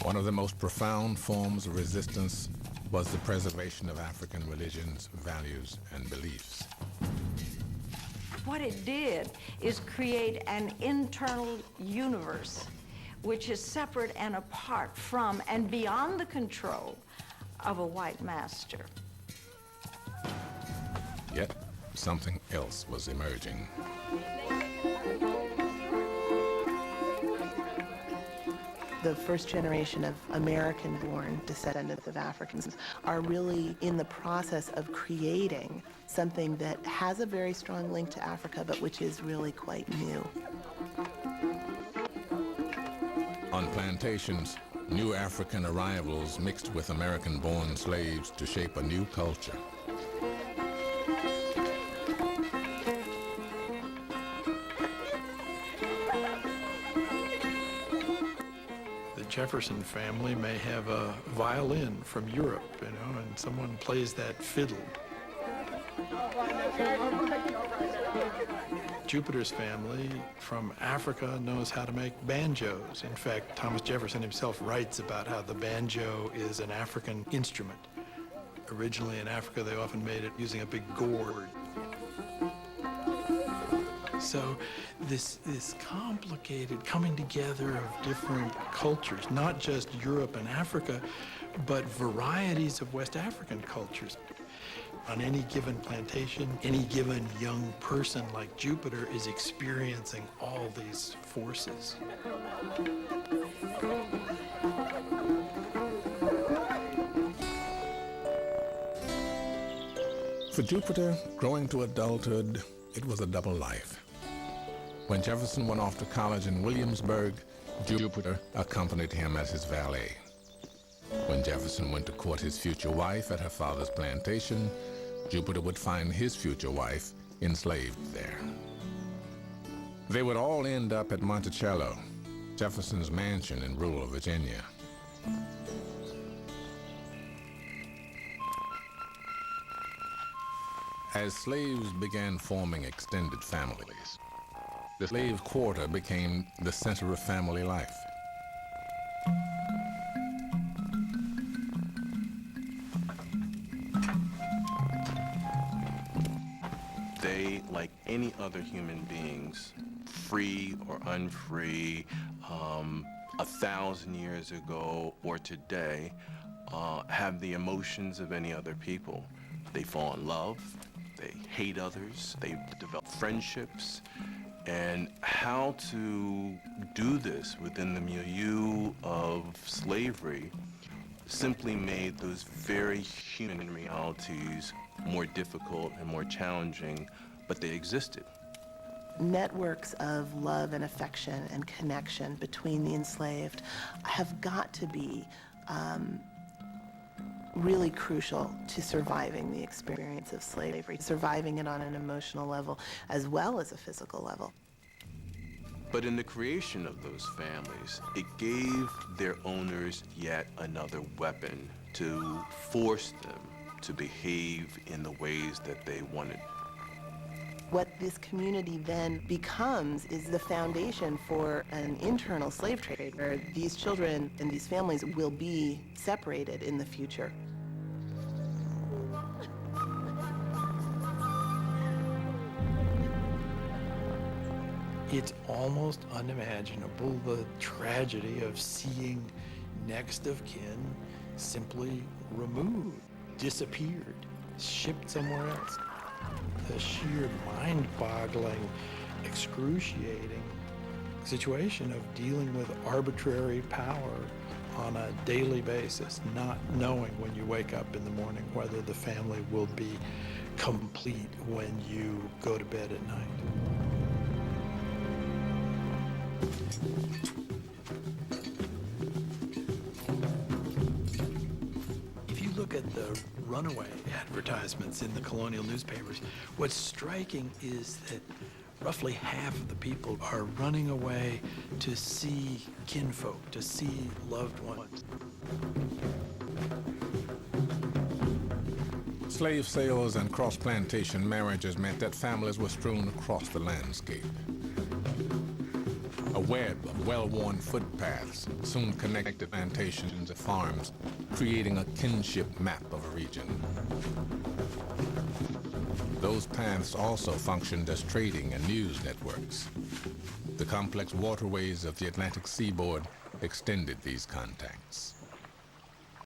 One of the most profound forms of resistance was the preservation of African religions, values, and beliefs. What it did is create an internal universe which is separate and apart from and beyond the control of a white master. Yet, something else was emerging. The first generation of American-born descendants of Africans are really in the process of creating something that has a very strong link to Africa, but which is really quite new. On plantations, new African arrivals mixed with American-born slaves to shape a new culture. Jefferson family may have a violin from Europe, you know, and someone plays that fiddle. Jupiter's family from Africa knows how to make banjos. In fact, Thomas Jefferson himself writes about how the banjo is an African instrument. Originally in Africa, they often made it using a big gourd. So this complicated coming together of different cultures, not just Europe and Africa, but varieties of West African cultures. On any given plantation, any given young person like Jupiter is experiencing all these forces. For Jupiter, growing to adulthood, it was a double life. When Jefferson went off to college in Williamsburg, Jupiter accompanied him as his valet. When Jefferson went to court his future wife at her father's plantation, Jupiter would find his future wife enslaved there. They would all end up at Monticello, Jefferson's mansion in rural Virginia. As slaves began forming extended families, the slave quarter became the center of family life. They, like any other human beings, free or unfree, 1,000 years ago or today, have the emotions of any other people. They fall in love, they hate others, they develop friendships, and how to do this within the milieu of slavery simply made those very human realities more difficult and more challenging, but they existed. Networks of love and affection and connection between the enslaved have got to be really crucial to surviving the experience of slavery, surviving it on an emotional level as well as a physical level. But in the creation of those families, it gave their owners yet another weapon to force them to behave in the ways that they wanted. What this community then becomes is the foundation for an internal slave trade where these children and these families will be separated in the future. It's almost unimaginable, the tragedy of seeing next of kin simply removed, disappeared, shipped somewhere else. The sheer mind-boggling, excruciating situation of dealing with arbitrary power on a daily basis, not knowing when you wake up in the morning whether the family will be complete when you go to bed at night. If you look at the runaway advertisements in the colonial newspapers, what's striking is that roughly half of the people are running away to see kinfolk, to see loved ones. Slave sales and cross-plantation marriages meant that families were strewn across the landscape. A web of well-worn footpaths soon connected plantations and farms, creating a kinship map of a region. Those paths also functioned as trading and news networks. The complex waterways of the Atlantic seaboard extended these contacts.